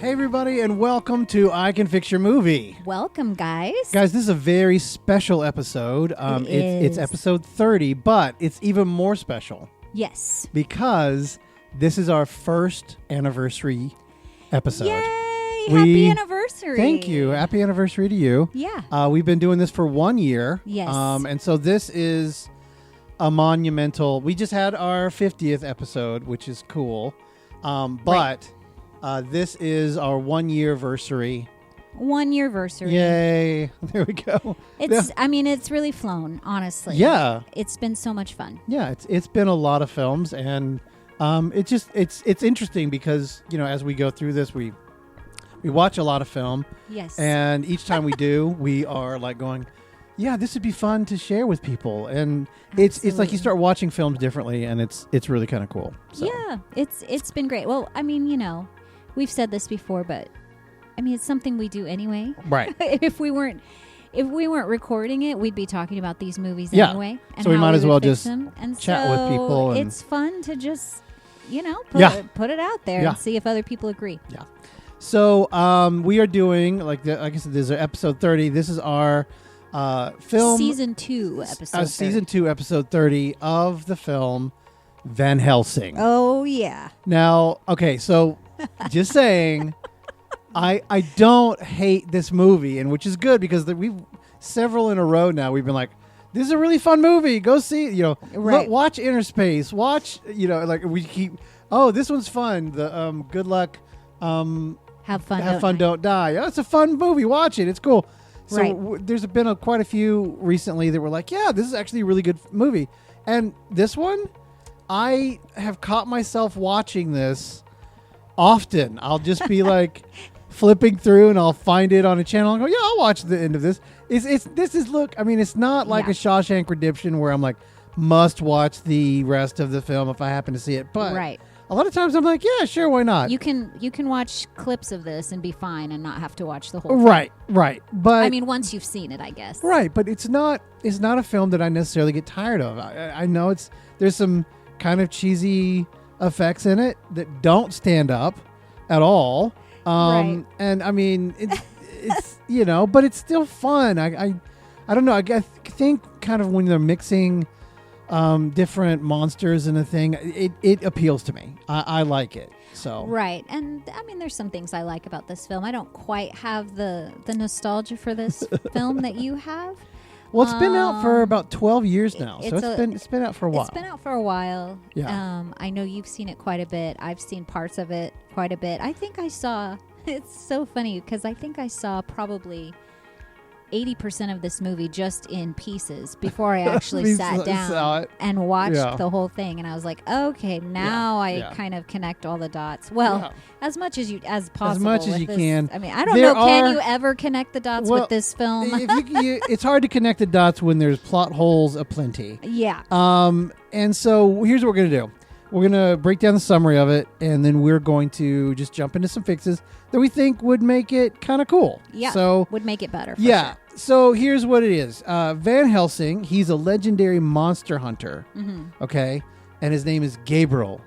Hey everybody, and welcome to I Can Fix Your Movie. Welcome, guys. Guys, this is a very special episode. It's episode 30, but it's even more special. Yes. Because this is our first anniversary episode. Yay! Happy anniversary. Thank you. Happy anniversary to you. Yeah. We've been doing this for 1 year. Yes. And so this is a monumental... We just had our 50th episode, which is cool. But this is our 1 year anniversary. 1 year anniversary. Yay. There we go. It's really flown, honestly. Yeah. It's been so much fun. Yeah, it's been a lot of films, and it's interesting because, you know, as we go through this, we watch a lot of film. Yes. And each time we do, we are like going, yeah, this would be fun to share with people. And it's like you start watching films differently, and it's really kind of cool. So. Yeah, it's been great. Well, I mean, you know, we've said this before, but I mean, it's something we do anyway. Right. If we weren't recording it, we'd be talking about these movies anyway. And so we might as well just chat with people. And it's fun to just, you know, put it out there and see if other people agree. Yeah. So we are doing, like I said, this is episode 30. This is our film. Season 2 episode Season 2 episode 30 of the film Van Helsing. Oh, yeah. Now, okay, so just saying... I don't hate this movie, and which is good because we've several in a row now. We've been like, this is a really fun movie. Go see, you know, right. Watch Inner Space. Watch, you know, like we keep. Oh, this one's fun. The Good Luck. Have fun. Don't die. Oh, it's a fun movie. Watch it. It's cool. So right. There's been quite a few recently that were like, yeah, this is actually a really good movie. And this one, I have caught myself watching this often. I'll just be like. Flipping through and I'll find it on a channel and go, yeah, I'll watch the end of this. Look, I mean, it's not like a Shawshank Redemption where I'm like, must watch the rest of the film if I happen to see it. But a lot of times I'm like, yeah, sure, why not? You can watch clips of this and be fine and not have to watch the whole thing. Right. But I mean, once you've seen it, I guess. Right, but it's not a film that I necessarily get tired of. I know there's some kind of cheesy effects in it that don't stand up at all. Right. And I mean, it's you know, but it's still fun. I don't know. I think kind of when they're mixing different monsters in a thing, it appeals to me. I like it. So right, and I mean, there's some things I like about this film. I don't quite have the nostalgia for this film that you have. Well, it's been out for about 12 years now, so it's been out for a while. It's been out for a while. Yeah. I know you've seen it quite a bit. I've seen parts of it quite a bit. I think I saw. It's so funny because I think I saw probably 80% of this movie just in pieces before I actually sat down and watched the whole thing. And I was like, okay, now I kind of connect all the dots. Well, as much as possible. As much as you can. I mean, I don't know. Can you ever connect the dots with this film? It's hard to connect the dots when there's plot holes aplenty. Yeah. And so here's what we're going to do. We're going to break down the summary of it, and then we're going to just jump into some fixes that we think would make it kind of cool. Yeah, so, would make it better. Yeah. Sure. So here's what it is. Van Helsing, he's a legendary monster hunter, okay? And his name is Gabriel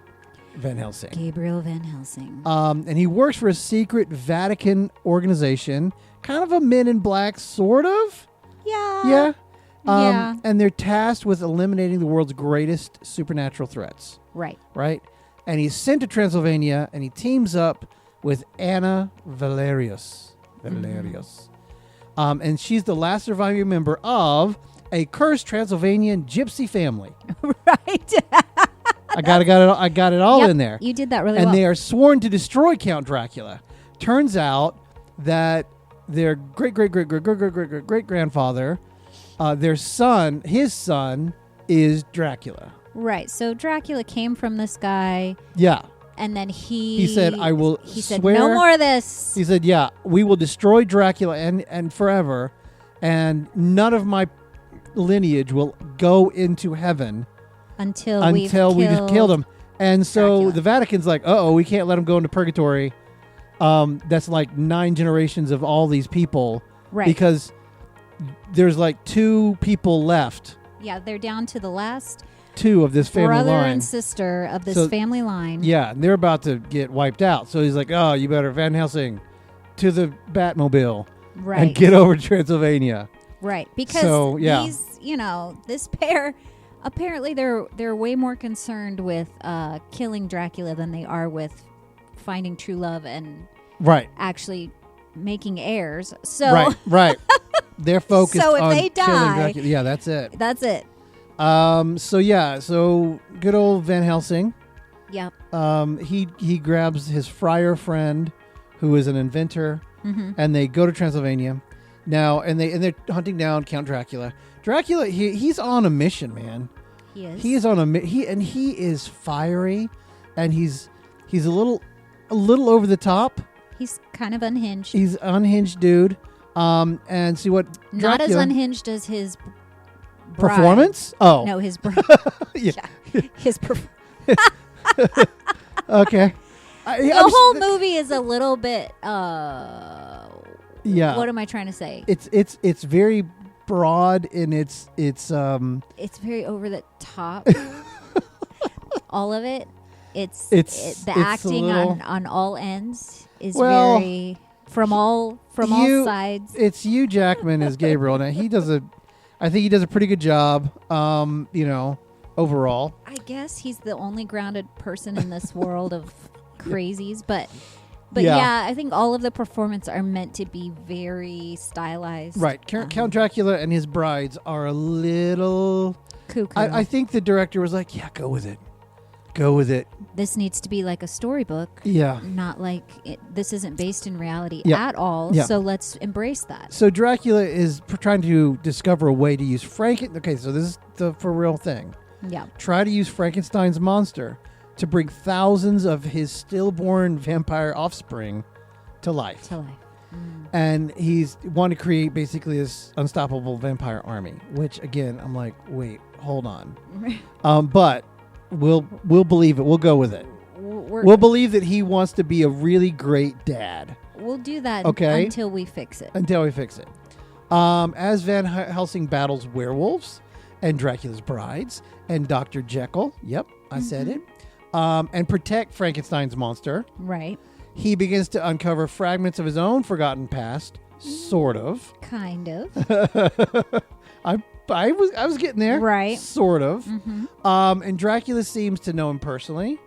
Van Helsing. Gabriel Van Helsing. And he works for a secret Vatican organization, kind of a Men in Black, sort of. Yeah. Yeah. And they're tasked with eliminating the world's greatest supernatural threats. Right. And he's sent to Transylvania, and he teams up with Anna Valerius. And she's the last surviving member of a cursed Transylvanian gypsy family. Right. I got it all in there. You did that really well. And they are sworn to destroy Count Dracula. Turns out that their great-great-great-great-great-great-grandfather, his son, is Dracula. Right. So Dracula came from this guy. Yeah. And then he said, He said, no more of this. He said, yeah, we will destroy Dracula and forever, and none of my lineage will go into heaven until we've killed him. And so Dracula. The Vatican's like, we can't let him go into purgatory. That's like 9 generations of all these people. Right. Because there's like 2 people left. Yeah, they're down to the last two of this family brother line. and sister of this family line. Yeah, and they're about to get wiped out. So he's like, "Oh, you better Van Helsing to the Batmobile and get over to Transylvania." Right, because these, this pair, apparently they're way more concerned with killing Dracula than they are with finding true love and actually making heirs. So right. They're focused so if on they killing die, Dracula. Yeah, that's it. That's it. So good old Van Helsing. Yep. He grabs his friar friend, who is an inventor, and they go to Transylvania. Now, and they're hunting down Count Dracula. Dracula, he's on a mission, man. He is. He is on he is fiery, and he's a little over the top. He's kind of unhinged. He's unhinged dude. And see what Dracula, not as unhinged as his bride. Performance. Oh no, his bride. His okay. The whole movie is a little bit. What am I trying to say? It's very broad in its. It's very over the top. All of it. The acting on all ends is very from all sides. It's Hugh Jackman as Gabriel. Now I think he does a pretty good job. Overall. I guess he's the only grounded person in this world of crazies, but I think all of the performances are meant to be very stylized. Right. Count Dracula and his brides are a little cuckoo. I think the director was like, yeah, go with it. Go with it. This needs to be like a storybook. Yeah. Not like this isn't based in reality at all. Yeah. So let's embrace that. So Dracula is trying to discover a way to use Frankenstein. Okay, so this is the for real thing. Yeah. Try to use Frankenstein's monster to bring thousands of his stillborn vampire offspring to life. And he's wanting to create basically this unstoppable vampire army, which again, I'm like, wait, hold on. But we'll believe it. We'll go with it. We'll believe that he wants to be a really great dad. We'll do that until we fix it. As Van Helsing battles werewolves and Dracula's brides and Dr. Jekyll, yep, I said it, and protect Frankenstein's monster. Right. He begins to uncover fragments of his own forgotten past, sort of. Kind of. I was getting there. Right. Sort of. And Dracula seems to know him personally.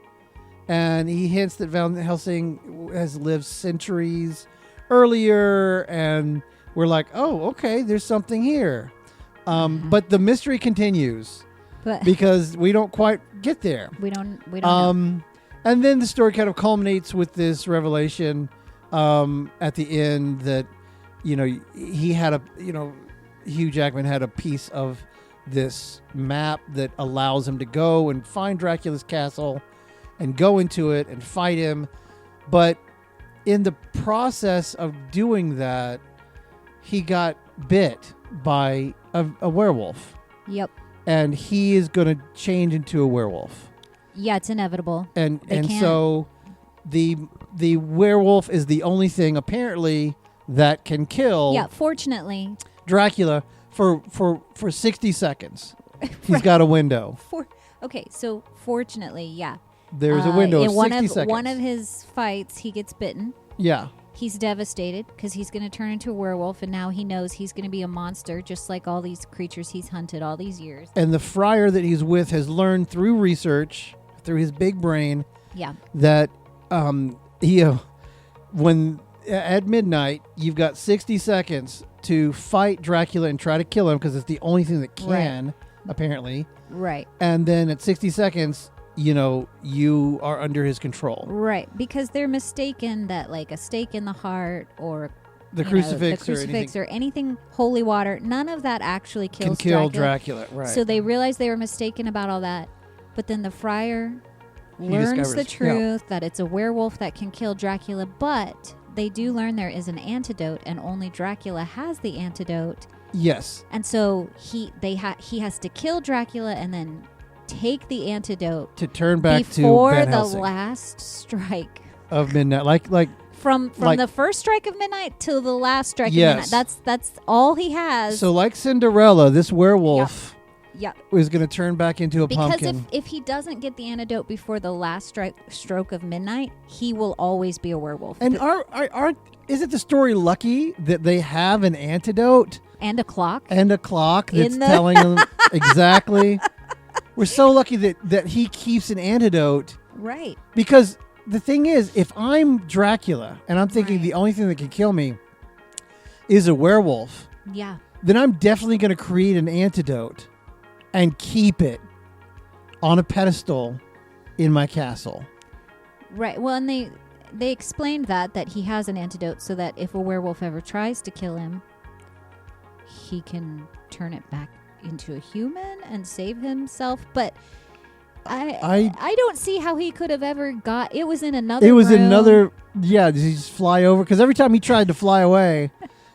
And he hints that Van Helsing has lived centuries earlier. And we're like, oh, okay, there's something here. But the mystery continues. Because we don't quite get there. We don't know. And then the story kind of culminates with this revelation at the end that, he had Hugh Jackman had a piece of this map that allows him to go and find Dracula's castle and go into it and fight him. But in the process of doing that, he got bit by a werewolf. Yep. And he is going to change into a werewolf. Yeah, it's inevitable. And so the werewolf is the only thing apparently that can kill. Yeah, fortunately. Dracula for 60 seconds. He's got a window. So fortunately, yeah. There's a window of 60 seconds. One of his fights, he gets bitten. Yeah. He's devastated because he's going to turn into a werewolf, and now he knows he's going to be a monster, just like all these creatures he's hunted all these years. And the friar that he's with has learned through research, through his big brain, that when at midnight you've got 60 seconds to fight Dracula and try to kill him because it's the only thing that can, apparently. Right. And then at 60 seconds, you are under his control. Right, because they're mistaken that like a stake in the heart or the crucifix or anything holy water, none of that actually kills can kill Dracula. Right. So they realize they were mistaken about all that. But then the friar learns the truth that it's a werewolf that can kill Dracula, but they do learn there is an antidote and only Dracula has the antidote. Yes. And so he has to kill Dracula and then take the antidote to turn back before to Van the Helsing. Last strike of midnight. Like from the first strike of midnight till the last strike of midnight. That's all he has. So like Cinderella, this werewolf Yeah. was going to turn back into a pumpkin. Because if he doesn't get the antidote before the last stroke of midnight, he will always be a werewolf. And isn't the story lucky that they have an antidote? And a clock. And a clock that's telling them exactly. We're so lucky that he keeps an antidote. Right. Because the thing is, if I'm Dracula and I'm thinking the only thing that can kill me is a werewolf, yeah, then I'm definitely going to create an antidote and keep it on a pedestal in my castle. Right. Well, and they explained that he has an antidote so that if a werewolf ever tries to kill him, he can turn it back into a human and save himself. But I don't see how he could have ever got. It was in another. It was room. another. Yeah, did he just fly over? Because every time he tried to fly away,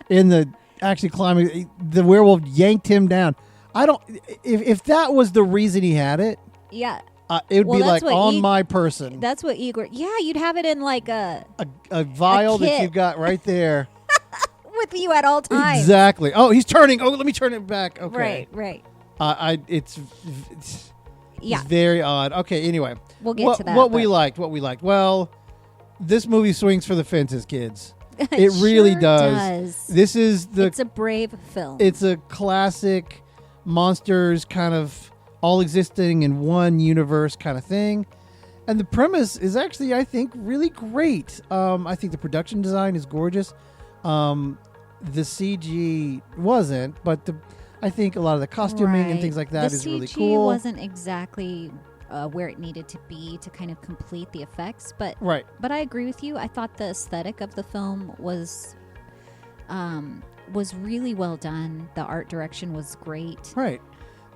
in the actually climbing, the werewolf yanked him down. I don't. If that was the reason he had it, yeah, it would be like on my person. That's what Igor. Yeah, you'd have it in like a vial that you've got right there with you at all times. Exactly. Oh, he's turning. Oh, let me turn it back. Okay. Right. It's very odd. Okay. Anyway, we'll get to that. What we liked. Well, this movie swings for the fences, kids. It really sure does. This is It's a brave film. It's a classic monsters kind of all existing in one universe kind of thing. And the premise is actually, I think, really great. I think the production design is gorgeous. The CG wasn't, but I think a lot of the costuming and things like that is really cool. The CG wasn't exactly where it needed to be to kind of complete the effects, but I agree with you. I thought the aesthetic of the film was really well done. The art direction was great. Right.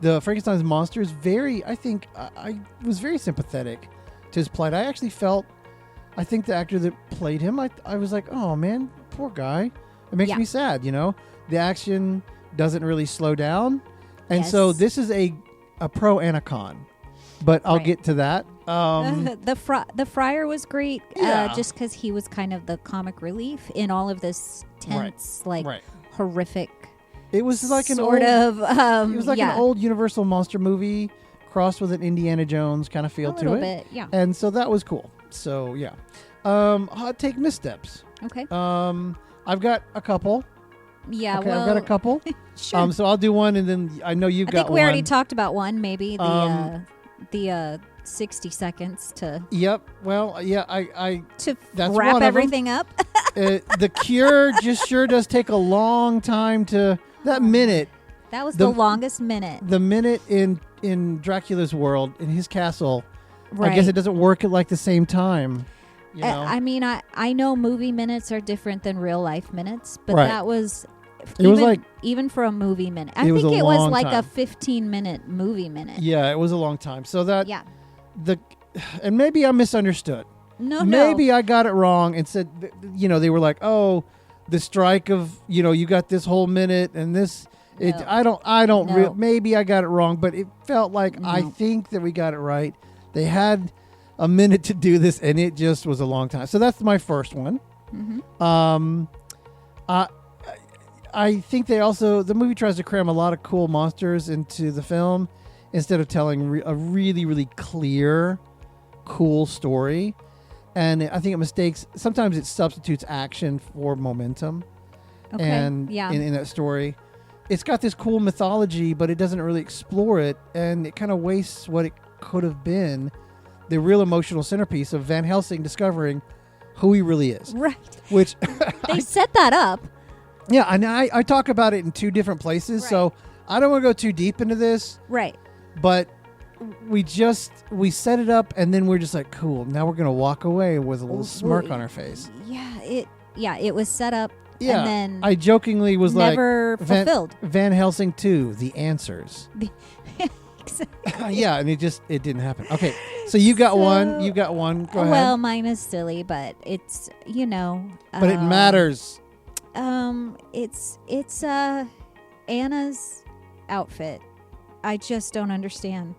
The Frankenstein's monster is very, I think, I was very sympathetic to his plight. I actually felt, I think the actor that played him, I was like, oh man, poor guy. It makes me sad, you know? The action doesn't really slow down. And so this is a pro and a con. But I'll get to that. The friar was great, just because he was kind of the comic relief in all of this tense, horrific. It was like an old Universal monster movie crossed with an Indiana Jones kind of feel to it. A little bit, yeah. And so that was cool. So yeah, hot take missteps. Okay. I've got a couple. Yeah, okay, I've got a couple. Sure. So I'll do one, and then I know you've got one. I think we already talked about one, maybe the 60 seconds to. Yep. Well, yeah, I to wrap everything up. The cure just sure does take a long time to that minute. That was the longest minute. The minute in Dracula's world, in his castle. Right. I guess it doesn't work at like the same time. You know? I mean, I know movie minutes are different than real life minutes, but that was. Even for a movie minute. I think it was like a 15-minute movie minute. Yeah, it was a long time. So that and maybe I misunderstood. Maybe I got it wrong and said, they were like, oh, the strike of, you got this whole minute and this. No. Maybe I got it wrong, but it felt like I think that we got it right. They had a minute to do this, and it just was a long time. So that's my first one. Mm-hmm. I think the movie tries to cram a lot of cool monsters into the film instead of telling a really, really clear, cool story. And I think sometimes it substitutes action for momentum. Okay. And in that story, it's got this cool mythology, but it doesn't really explore it. And it kind of wastes what it could have been, the real emotional centerpiece of Van Helsing discovering who he really is. Right. Which they set that up. Yeah, and I talk about it in two different places, so I don't want to go too deep into this. Right. But we set it up, and then we're just like, cool, now we're going to walk away with a little smirk on our face. Yeah, it was set up, yeah, and then I jokingly was never fulfilled. Van Helsing 2, The Answers. Exactly. Yeah, and it didn't happen. Okay, so you got one. You got one. Go ahead. Well, mine is silly, but it's, But it matters. It's Anna's outfit. I just don't understand.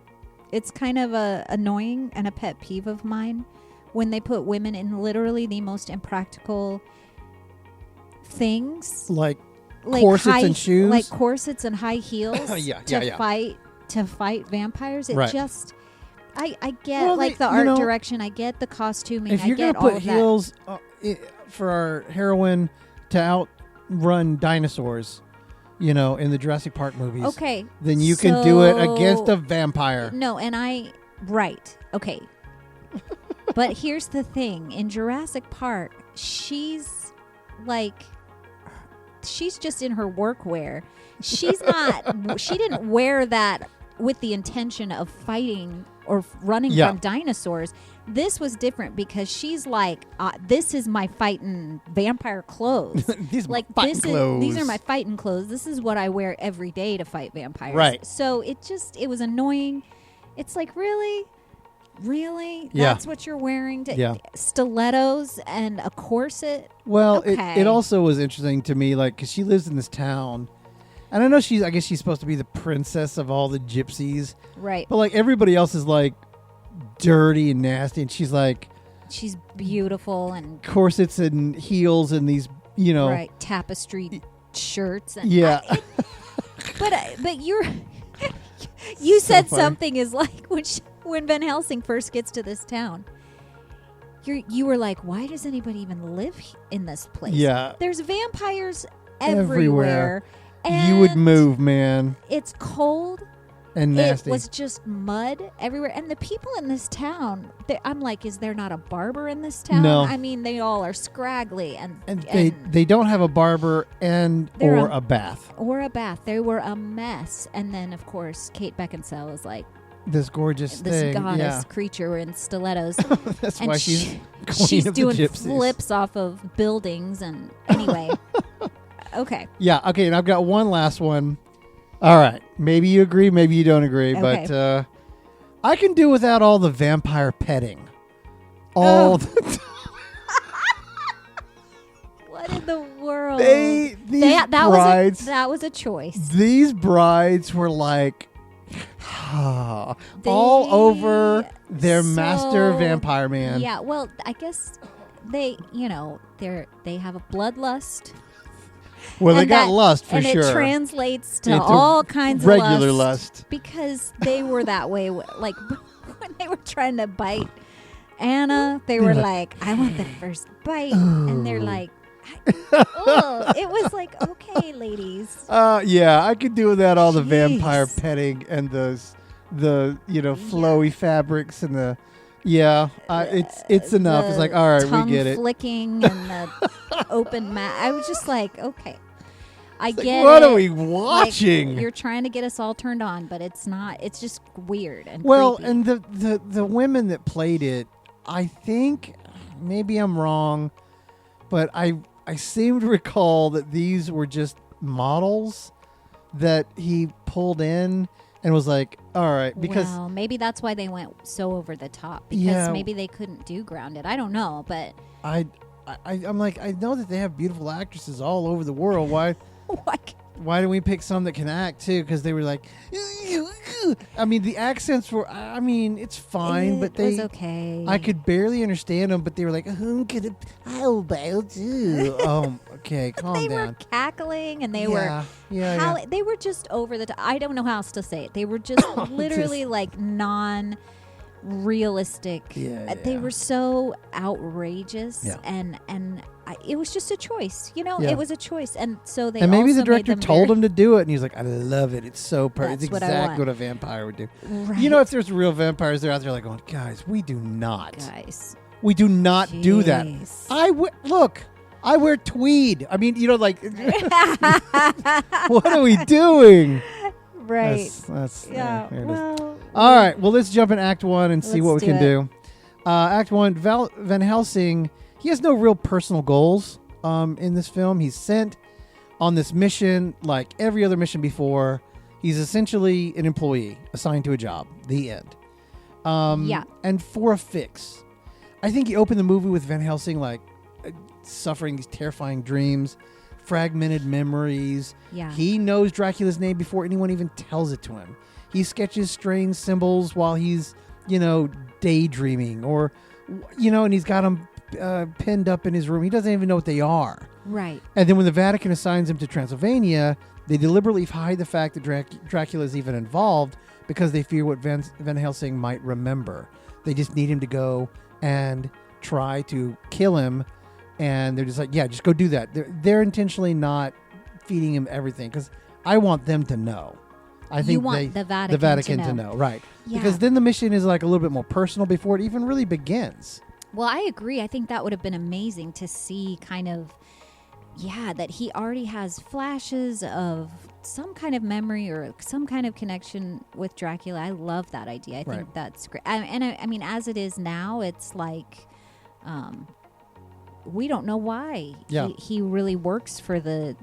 It's kind of annoying and a pet peeve of mine when they put women in literally the most impractical things, like corsets and shoes, like corsets and high heels, to fight to fight vampires. It Right. just, I get Well, the art direction. I get the costuming. If you're I get gonna put all of heels for our heroine to outrun dinosaurs, in the Jurassic Park movies, okay, then you can do it against a vampire. No, right. Okay. But here's the thing. In Jurassic Park, she's just in her workwear. She's not, she didn't wear that with the intention of fighting or running from dinosaurs. This was different because she's like, this is my fighting vampire clothes. These are my fighting clothes. These are my fighting clothes. This is what I wear every day to fight vampires. Right. So it was annoying. It's like, really? Really? Yeah. That's what you're wearing? Stilettos and a corset? Well, Okay. it also was interesting to me, because she lives in this town. And I know I guess she's supposed to be the princess of all the gypsies. Right. But, everybody else is, dirty and nasty. And she's, she's beautiful and corsets and heels and these, right, tapestry shirts. And Yeah. But you said funny. something is like when Van Helsing first gets to this town. You were like, why does anybody even live in this place? Yeah. There's vampires everywhere. You would move, man. It's cold. And nasty. It was just mud everywhere. And the people in this town, I'm like, is there not a barber in this town? No. I mean, they all are scraggly. And they don't have a barber or a bath. Or a bath. They were a mess. And then, of course, Kate Beckinsale is like this gorgeous this thing. goddess creature in stilettos. That's and why she's queen she's of doing the gypsies. flips off of buildings. And anyway. Okay. Yeah, okay, and I've got one last one. All right. Maybe you agree, maybe you don't agree, Okay. but I can do without all the vampire petting. All the time. What in the world? That was a choice. These brides were all over their master vampire man. Yeah, well, I guess they have a bloodlust. Well, they got lust for and sure. And it translates to Into all kinds of regular lust. because they were that way. Like when they were trying to bite Anna, they were like, "I want the first bite," and they're like, "Oh!" It was like, "Okay, ladies." Yeah, I could do without all the Jeez. vampire petting and the flowy fabrics and the. Yeah, it's enough. It's like, all right, we get it. Tongue flicking and the open mouth. I was just like, okay, I get what it. are we watching? You're trying to get us all turned on, but it's not. It's just weird and creepy. And the women that played it, I think maybe I'm wrong, but I seem to recall that these were just models that he pulled in. And was like, all right, because maybe that's why they went so over the top because maybe they couldn't do grounded. I don't know, but I'm like, I know that they have beautiful actresses all over the world. Why didn't we pick some that can act too? Because they were like, I mean, the accents were. I mean, it's fine, but was okay. I could barely understand them, but they were like, how about you? Okay, calm down. They were cackling and they were they were just over the top. I don't know how else to say it. They were just literally like non-realistic. They were so outrageous and it was just a choice. It was a choice. And so they maybe also the director made them told him to do it and he's like, I love it. It's so perfect. It's exactly what a vampire would do. Right. If there's real vampires, they're out there like going, guys, we do not do that. Look, I wear tweed. I mean, like, what are we doing? Right. That's Well, all right. Well, let's jump in Act 1 and see what we can do. Act 1, Van Helsing, he has no real personal goals in this film. He's sent on this mission like every other mission before. He's essentially an employee assigned to a job. The end. And for a fix. I think you open the movie with Van Helsing suffering these terrifying dreams, fragmented memories. Yeah. He knows Dracula's name before anyone even tells it to him. He sketches strange symbols while he's, daydreaming or, and he's got them pinned up in his room. He doesn't even know what they are. Right. And then when the Vatican assigns him to Transylvania, They deliberately hide the fact that Dracula is even involved because they fear what Van Helsing might remember. They just need him to go and try to kill him, and they're just like, yeah, just go do that. They're intentionally not feeding him everything because I want them to know. I think you want the Vatican to know, right? Yeah. Because then the mission is like a little bit more personal before it even really begins. Well, I agree. I think that would have been amazing to see kind of, that he already has flashes of some kind of memory or some kind of connection with Dracula. I love that idea. I think that's great. I mean, as it is now, it's like we don't know why he really works for the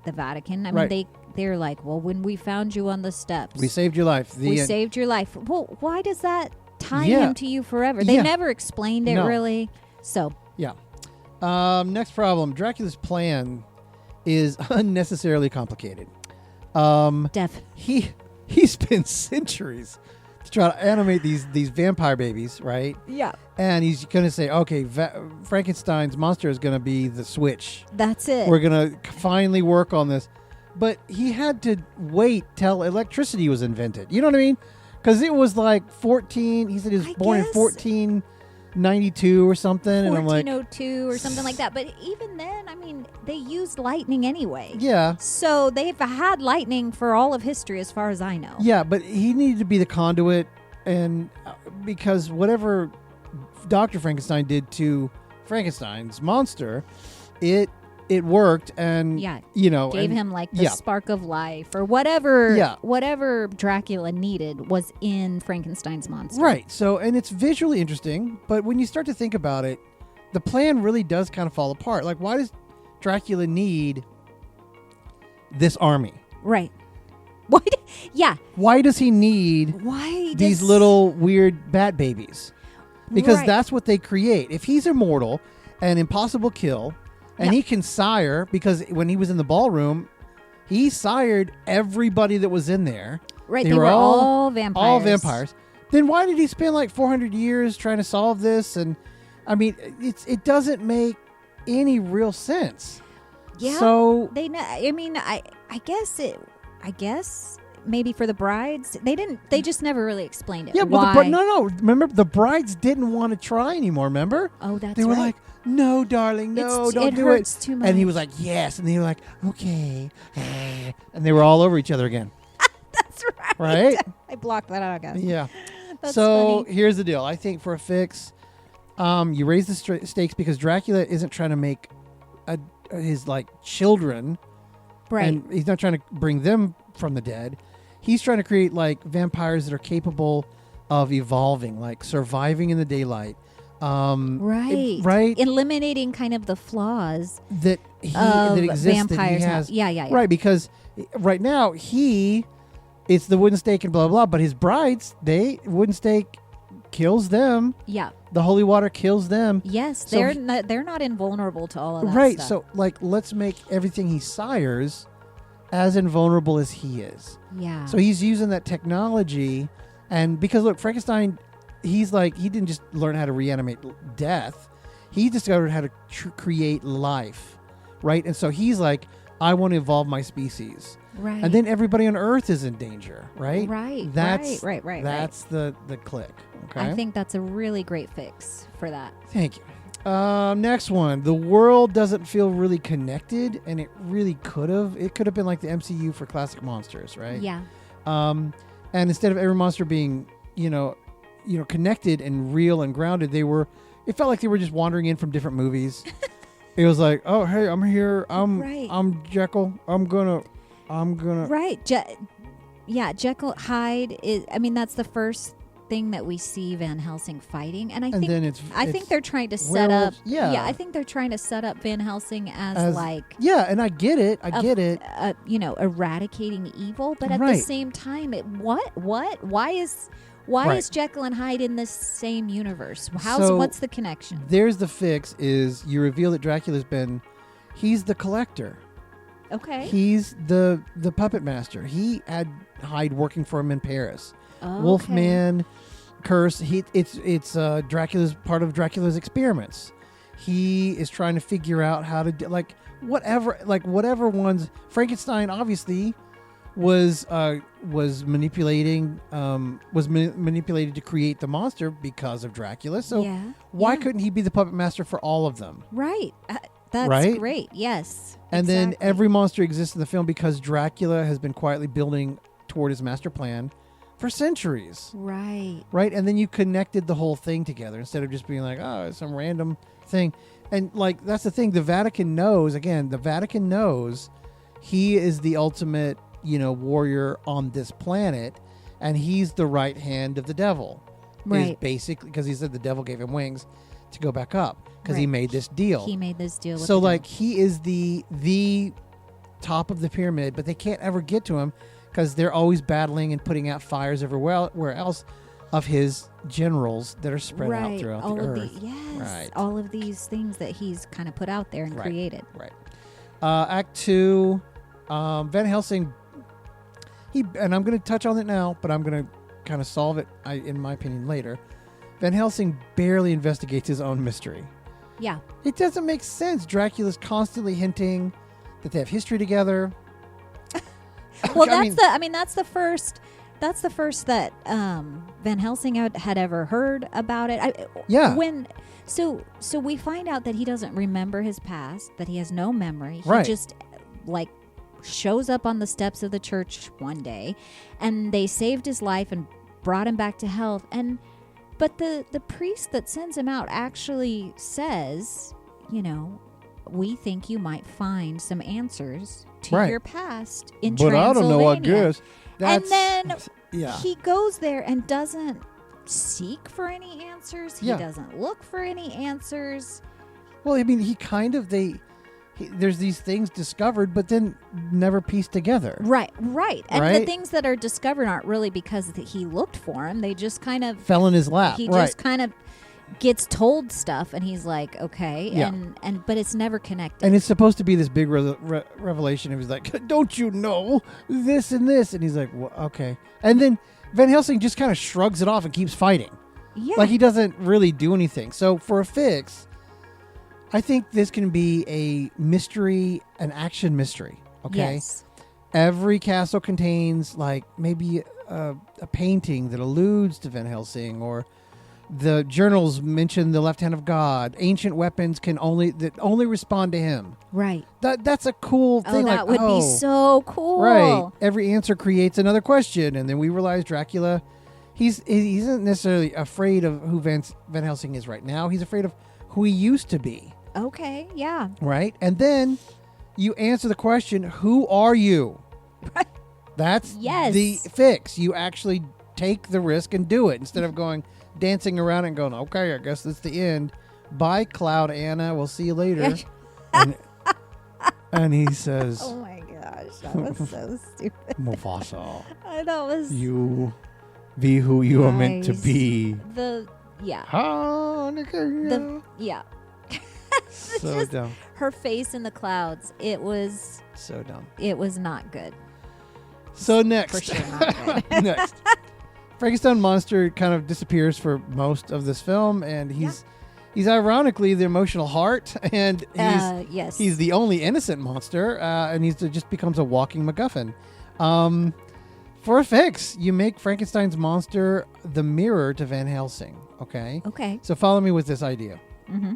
Vatican. I mean, they're like, well, when we found you on the steps, we saved your life. We saved your life. Well, why does that tie him to you forever? They never explained it really. So next problem: Dracula's plan is unnecessarily complicated. He spends centuries to try to animate these vampire babies, right? Yeah. And he's going to say, okay, Frankenstein's monster is going to be the switch. That's it. We're going to finally work on this. But he had to wait till electricity was invented. You know what I mean? Because it was like 14. He said he was born in 1492 or something. 1402 or something like that. But even then, I mean, they used lightning anyway. Yeah. So they've had lightning for all of history, as far as I know. Yeah, but he needed to be the conduit, and because whatever Dr. Frankenstein did to Frankenstein's monster, it worked, and gave him like the spark of life or whatever Dracula needed was in Frankenstein's monster. Right. So, and it's visually interesting, but when you start to think about it, the plan really does kind of fall apart. Like, why does Dracula need this army? Right. What? Yeah. Why does he need these little weird bat babies? Because that's what they create. If he's immortal and impossible kill, and he can sire, because when he was in the ballroom, he sired everybody that was in there. Right, they were all vampires. All vampires. Then why did he spend like 400 years trying to solve this? And I mean, it doesn't make any real sense. Yeah. So I guess maybe for the brides, they just never really explained it. Yeah, but no. Remember, the brides didn't want to try anymore, remember? Oh, that's right. They were like, no, darling, no, don't do it. It hurts too much. And he was like, yes. And they were like, okay. And they were all over each other again. That's right. Right? I blocked that out, guys. Yeah. That's so funny. Here's the deal. I think for a fix, you raise the stakes because Dracula isn't trying to make his like children. Right. And he's not trying to bring them from the dead. He's trying to create like vampires that are capable of evolving, like surviving in the daylight. Right. Eliminating kind of the flaws that exist. Vampires that he has. Yeah. Right, because right now it's the wooden stake and blah blah. But his brides, wooden stake kills them. Yeah. The holy water kills them. Yes, so they're not invulnerable to all of that. Right. Stuff. So like, let's make everything he sires as invulnerable as he is. Yeah. So he's using that technology, and because look, Frankenstein, he didn't just learn how to reanimate death. He discovered how to create life, right? And so he's like, I want to evolve my species. Right. And then everybody on Earth is in danger, right? Right. That's right. That's the click. Okay. I think that's a really great fix for that. Thank you. Next one. The world doesn't feel really connected, and it really could have. It could have been like the MCU for classic monsters, right? Yeah. And instead of every monster being, connected and real and grounded, it felt like they were just wandering in from different movies. It was like, oh, hey, I'm here. I'm Jekyll. I'm gonna. Right. Jekyll, Hyde is. I mean, that's the first thing that we see Van Helsing fighting, and I think they're trying to set up. Yeah. I think they're trying to set up Van Helsing as like. Yeah, and I get it. Eradicating evil, but at the same time, why is Jekyll and Hyde in this same universe? What's the connection? There's the fix: is you reveal that he's the collector. Okay. He's the puppet master. He had Hyde working for him in Paris. Oh, Wolfman curse. It's Dracula's part of Dracula's experiments. he is trying to figure out how to do, whatever one's Frankenstein obviously was manipulated to create the monster because of Dracula. So why couldn't he be the puppet master for all of them? Right. That's great. Yes. And then every monster exists in the film because Dracula has been quietly building toward his master plan for centuries. Right. Right. And then you connected the whole thing together instead of just being like, oh, it's some random thing. And like, that's the thing. The Vatican knows he is the ultimate, warrior on this planet, and he's the right hand of the devil. Right. Is basically because he said the devil gave him wings to go back up because he made this deal. He made this deal. With so the like devil. he is the top of the pyramid, but they can't ever get to him because they're always battling and putting out fires everywhere else of his generals that are spread out throughout the earth. All of these things that he's kind of put out there and created. Right. Act 2, Van Helsing. And I'm going to touch on it now, but I'm going to kind of solve it, in my opinion, later. Van Helsing barely investigates his own mystery. Yeah. It doesn't make sense. Dracula's constantly hinting that they have history together. Well, that's the first that Van Helsing had ever heard about it. So we find out that he doesn't remember his past, that he has no memory. He just shows up on the steps of the church one day, and they saved his life and brought him back to health. But the priest that sends him out actually says, we think you might find some answers to your past in Transylvania. But I don't know, I guess. And then he goes there and doesn't seek for any answers. He doesn't look for any answers. Well, I mean, there's these things discovered, but then never pieced together. Right. And the things that are discovered aren't really because he looked for them. They just kind of fell in his lap. He just kind of gets told stuff, and he's like, okay, but it's never connected. And it's supposed to be this big revelation. He was like, don't you know this and this? And he's like, well, okay. And then Van Helsing just kind of shrugs it off and keeps fighting. Yeah. Like he doesn't really do anything. So for a fix, I think this can be a mystery, an action mystery. Okay. Yes. Every castle contains like maybe a painting that alludes to Van Helsing, or the journals mention the left hand of God. Ancient weapons that only respond to him. Right. That's a cool thing. That would be so cool. Right. Every answer creates another question, and then we realize Dracula, he isn't necessarily afraid of who Van Helsing is right now. He's afraid of who he used to be. Okay. Yeah. Right. And then you answer the question, who are you? Right. That's the fix. You actually take the risk and do it instead of dancing around and going, okay, I guess that's the end. Bye, Cloud Anna. We'll see you later. and he says, oh my gosh, that was so stupid. Mufasa. I know it was. You be who you are meant to be. So dumb. Her face in the clouds. It was so dumb. It was not good. So next. For sure not good. Next. Frankenstein monster kind of disappears for most of this film, and he's ironically the emotional heart, and he's the only innocent monster, and he just becomes a walking MacGuffin. For a fix, you make Frankenstein's monster the mirror to Van Helsing. Okay. So follow me with this idea. Mm-hmm.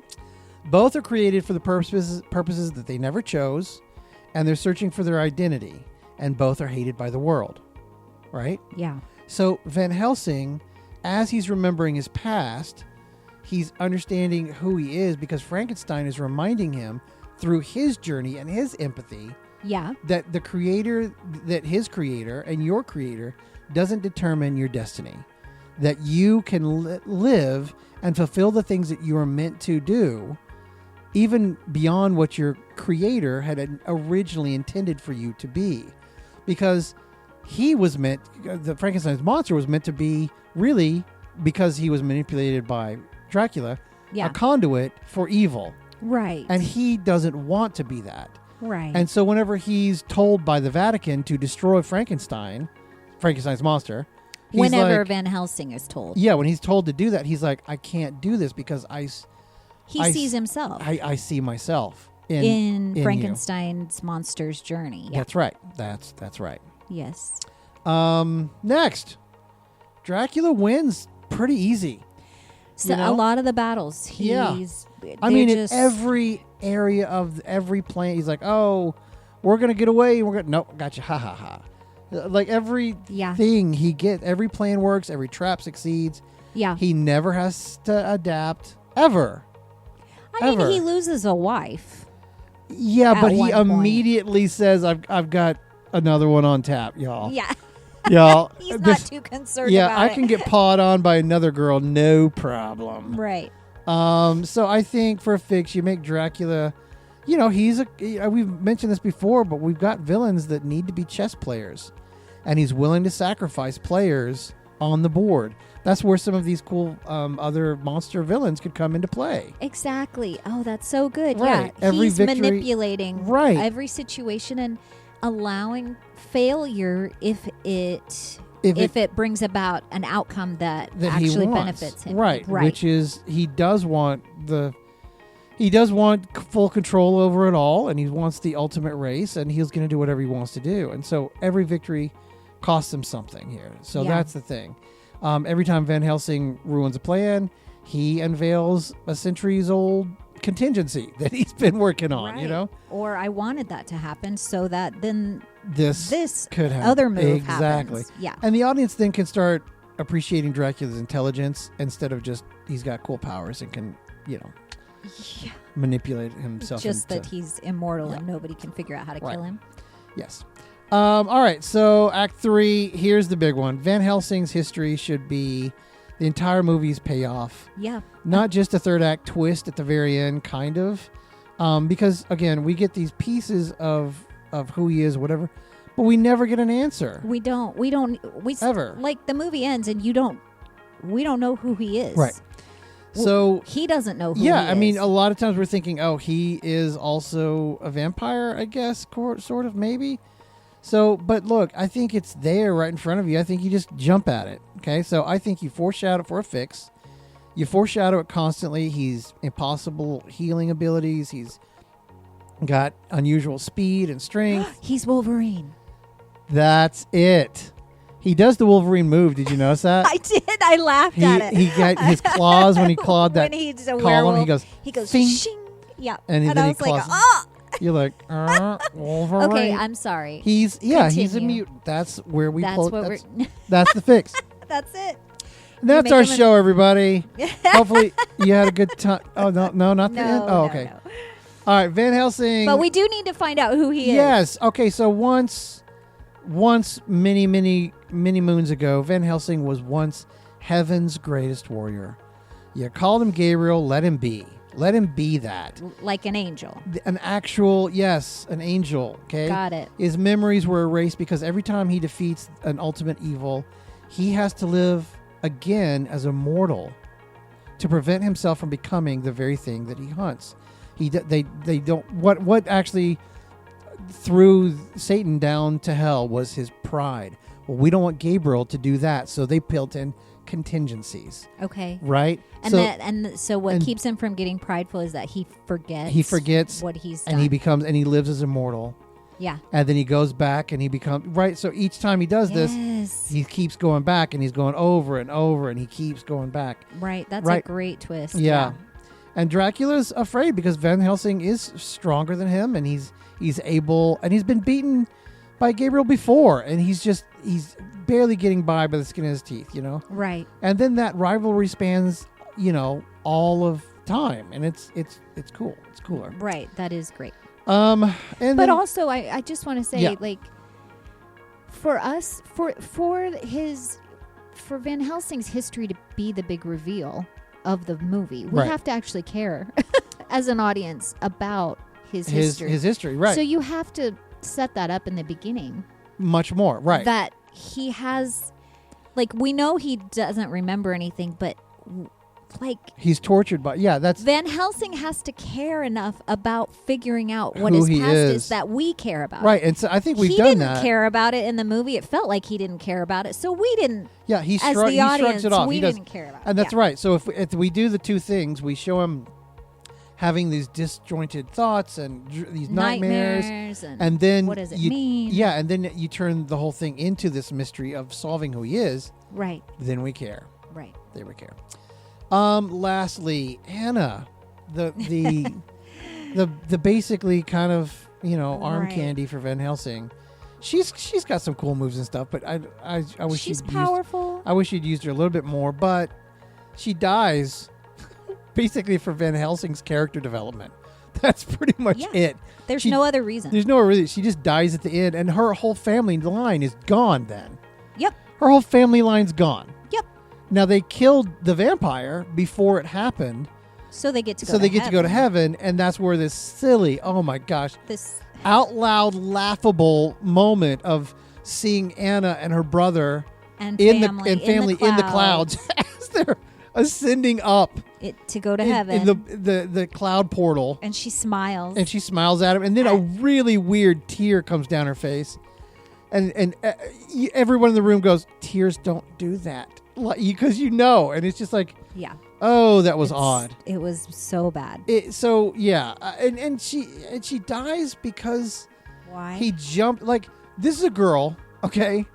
Both are created for the purposes that they never chose, and they're searching for their identity, and both are hated by the world. Right? Yeah. So Van Helsing, as he's remembering his past, he's understanding who he is because Frankenstein is reminding him through his journey and his empathy that his creator and your creator doesn't determine your destiny. That you can live and fulfill the things that you are meant to do, even beyond what your creator had originally intended for you to be. Because the Frankenstein's monster was meant to be really, because he was manipulated by Dracula, a conduit for evil. Right. And he doesn't want to be that. Right. And so whenever he's told by the Vatican to destroy Frankenstein's monster. Whenever Van Helsing is told. Yeah, when he's told to do that, he's like, I can't do this because He sees himself. I see myself in you. Frankenstein's monster's journey. Yeah. That's right. That's right. Yes. Next, Dracula wins pretty easy. So a lot of the battles, in every area of every plane, he's like, "Oh, we're gonna get away. Nope, gotcha, ha ha ha." Like every thing he gets, every plan works, every trap succeeds. Yeah, he never has to adapt ever. I mean, he loses a wife. Yeah, but he immediately says, "I've got another one on tap, y'all." Yeah. Y'all, he's not too concerned about it. Yeah, I can get pawed on by another girl, no problem. Right. So I think for a fix, you make Dracula, we've mentioned this before, but we've got villains that need to be chess players. And he's willing to sacrifice players on the board. That's where some of these cool other monster villains could come into play. Exactly. Oh, that's so good. Right. Yeah, every he's victory, manipulating every situation and allowing failure if it brings about an outcome that actually benefits him. Right. Which is he does want full control over it all, and he wants the ultimate race, and he's going to do whatever he wants to do. And so every victory costs him something here. So that's the thing. Every time Van Helsing ruins a plan, he unveils a centuries-old contingency that he's been working on, Or I wanted that to happen so that then this could happen. Other move exactly. happens. Yeah. And the audience then can start appreciating Dracula's intelligence instead of just he's got cool powers and can, manipulate himself. Just that he's immortal and nobody can figure out how to kill him. Yes. All right. So Act 3, here's the big one. Van Helsing's history should be the entire movie's payoff. Yeah. Not just a third act twist at the very end, kind of. Because, again, we get these pieces of who he is, whatever, but we never get an answer. We don't ever. Like the movie ends and we don't know who he is. Right. So he doesn't know who he is. I mean, a lot of times we're thinking, oh, he is also a vampire, I guess, sort of, maybe. So, but look, I think it's there right in front of you. I think you just jump at it. Okay. So I think you foreshadow it for a fix. You foreshadow it constantly. He's impossible healing abilities. He's got unusual speed and strength. He's Wolverine. That's it. He does the Wolverine move. Did you notice that? I did. I laughed at it. He got his claws when he clawed that when he's a column. Werewolf, he goes shing. Yeah. And then I he was claws. like, oh. You're like, Wolverine. Okay, I'm sorry. He's a mutant. That's where we That's pull. What that's the fix. That's it. And that's our show, everybody. Hopefully you had a good time. Oh no, not the end. Oh, okay. No. All right, Van Helsing. But we do need to find out who he is. Yes. Okay. So once many moons ago, Van Helsing was once heaven's greatest warrior. You called him Gabriel. Let him be. Let him be that. Like an angel. An actual, an angel. Okay. Got it. His memories were erased because every time he defeats an ultimate evil, he has to live again as a mortal to prevent himself from becoming the very thing that he hunts. They don't. What actually threw Satan down to hell was his pride. Well, we don't want Gabriel to do that, so they built in contingencies. Okay. Right? So what keeps him from getting prideful is that he forgets. He forgets what he's done. And he lives as immortal. Yeah. And then he goes back and he becomes right. So each time he does this, he keeps going back and he's going over and over and he keeps going back. Right. That's a great twist. Yeah. And Dracula's afraid because Van Helsing is stronger than him and he's able and he's been beaten by Gabriel before and he's barely getting by the skin of his teeth, Right. And then that rivalry spans, all of time and it's cool. It's cooler. Right. That is great. But also I just want to say like for us for Van Helsing's history to be the big reveal of the movie, we have to actually care as an audience about his history. His history, right. So you have to set that up in the beginning. Much more, right. That he has we know he doesn't remember anything, but he's tortured by that's Van Helsing has to care enough about figuring out what his past is that we care about. Right, and so I think we've done that. He didn't care about it in the movie. It felt like he didn't care about it, so we didn't. Yeah, he shrugs it off. We didn't care about it. And that's right. So if we do the two things, we show him having these disjointed thoughts and these nightmares. And then what does it mean? Yeah, and then you turn the whole thing into this mystery of solving who he is. Right. Then we care. Right. Then we care. Lastly, Anna, the basically kind of, arm candy for Van Helsing. She's got some cool moves and stuff, but I wish she's powerful. I wish you'd used her a little bit more, but she dies basically for Van Helsing's character development. That's pretty much it. There's no other reason. There's no other reason. She just dies at the end, and her whole family line is gone then. Yep. Her whole family line's gone. Yep. Now, they killed the vampire before it happened. So they get to go to heaven, and that's where this silly, oh my gosh, this out loud laughable moment of seeing Anna and her brother and in family in the clouds as they're ascending up to go to heaven in the cloud portal, and she smiles at him, and then a really weird tear comes down her face, and everyone in the room goes, tears don't do that, because and it's just like, oh, that was odd. It was so bad. And she dies because why he jumped. Like, this is a girl, okay.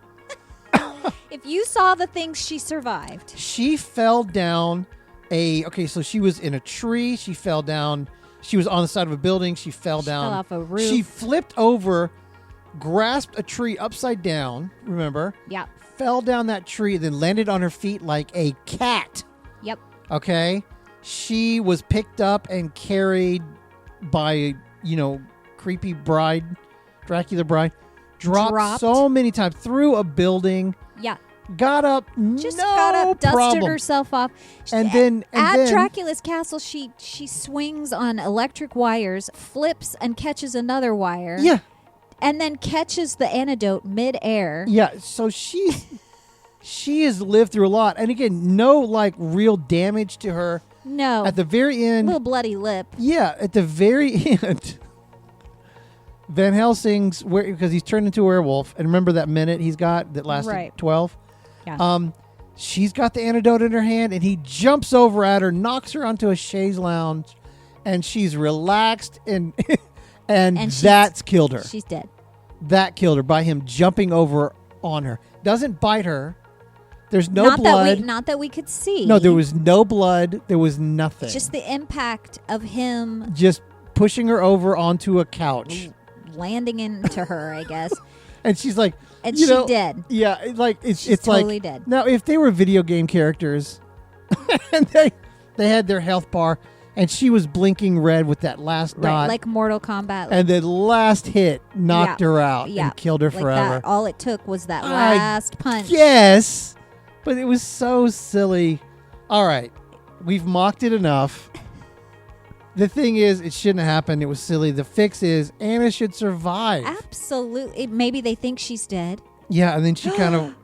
If you saw the things she survived. She fell down so she was in a tree. She fell down. She was on the side of a building. She fell down. Fell off a roof. She flipped over, grasped a tree upside down, remember? Yeah. Fell down that tree, then landed on her feet like a cat. Yep. Okay? She was picked up and carried by, creepy bride, Dracula bride. Dropped so many times through a building. Yeah. Got up, dusted herself off. And then Dracula's castle, she swings on electric wires, flips and catches another wire. Yeah. And then catches the antidote midair. Yeah, so she has lived through a lot. And again, no real damage to her. No. At the very end. Little bloody lip. Yeah, at the very end. Van Helsing's, because he's turned into a werewolf, and remember that minute he's got that lasted 12? Yeah. She's got the antidote in her hand, and he jumps over at her, knocks her onto a chaise lounge, and she's relaxed, and that's killed her. She's dead. That killed her by him jumping over on her. Doesn't bite her. There's no blood. Not that we could see. No, there was no blood. There was nothing. Just the impact of him. Just pushing her over onto a couch. Landing into her, I guess. And she's like, and she's dead. Yeah, it's totally like dead. Now, if they were video game characters, and they had their health bar, and she was blinking red with that last dot, like Mortal Kombat, and the last hit knocked her out and killed her forever. That, all it took was that last punch. Yes, but it was so silly. All right, we've mocked it enough. The thing is, it shouldn't have happened. It was silly. The fix is Anna should survive. Absolutely. Maybe they think she's dead. Yeah, and then she kind of,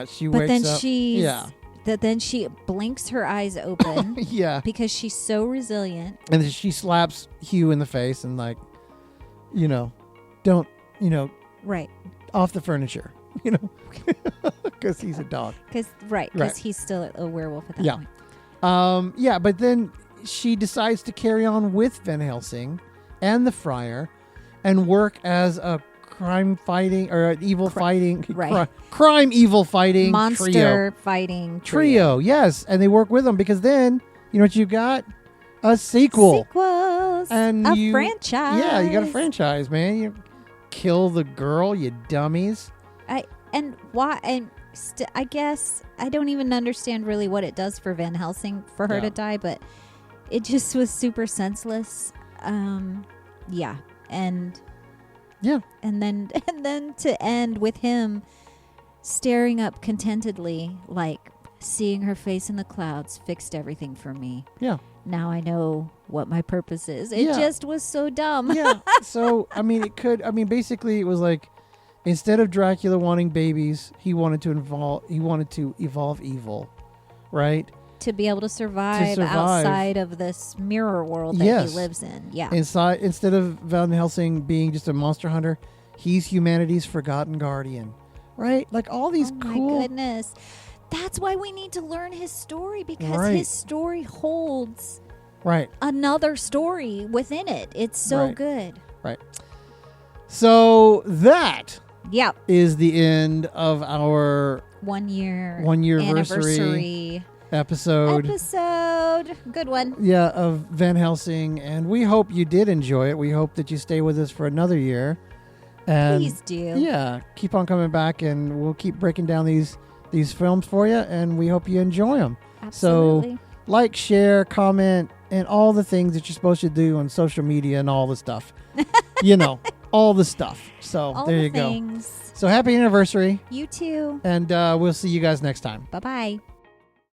she wakes up. But then she blinks her eyes open. Yeah. Because she's so resilient. And then she slaps Hugh in the face and don't, right. Off the furniture, because he's a dog. Because he's still a werewolf at that point. But then she decides to carry on with Van Helsing and the Friar and work as a crime fighting or an evil fighting crime evil fighting monster trio. Fighting trio. Yes, and they work with them because then you know what you got? A sequels and a franchise. Yeah, you got a franchise, man. You kill the girl, you dummies. I guess I don't even understand really what it does for Van Helsing for her to die, but it just was super senseless. And then to end with him staring up contentedly, like seeing her face in the clouds fixed everything for me. Yeah. Now I know what my purpose is. It just was so dumb. Yeah. So, basically it was like, instead of Dracula wanting babies, he wanted to evolve evil, right? To be able to survive outside of this mirror world that he lives in. Yeah. Instead of Van Helsing being just a monster hunter, he's humanity's forgotten guardian. Right? Like all these cool... my goodness. That's why we need to learn his story, because his story holds Right. another story within it. It's so Right. good. Right. So that Yeah. is the end of our 1 year 1 year anniversary episode. Good one. Yeah, of Van Helsing, and we hope you did enjoy it. We hope that you stay with us for another year. And Please do. yeah, keep on coming back, and we'll keep breaking down these films for you, and we hope you enjoy them. Absolutely. So, like, share, comment, and all the things that you're supposed to do on social media and all the stuff. All the stuff. So all there the you things. go. So happy anniversary, You too. and we'll see you guys next time. Bye-bye.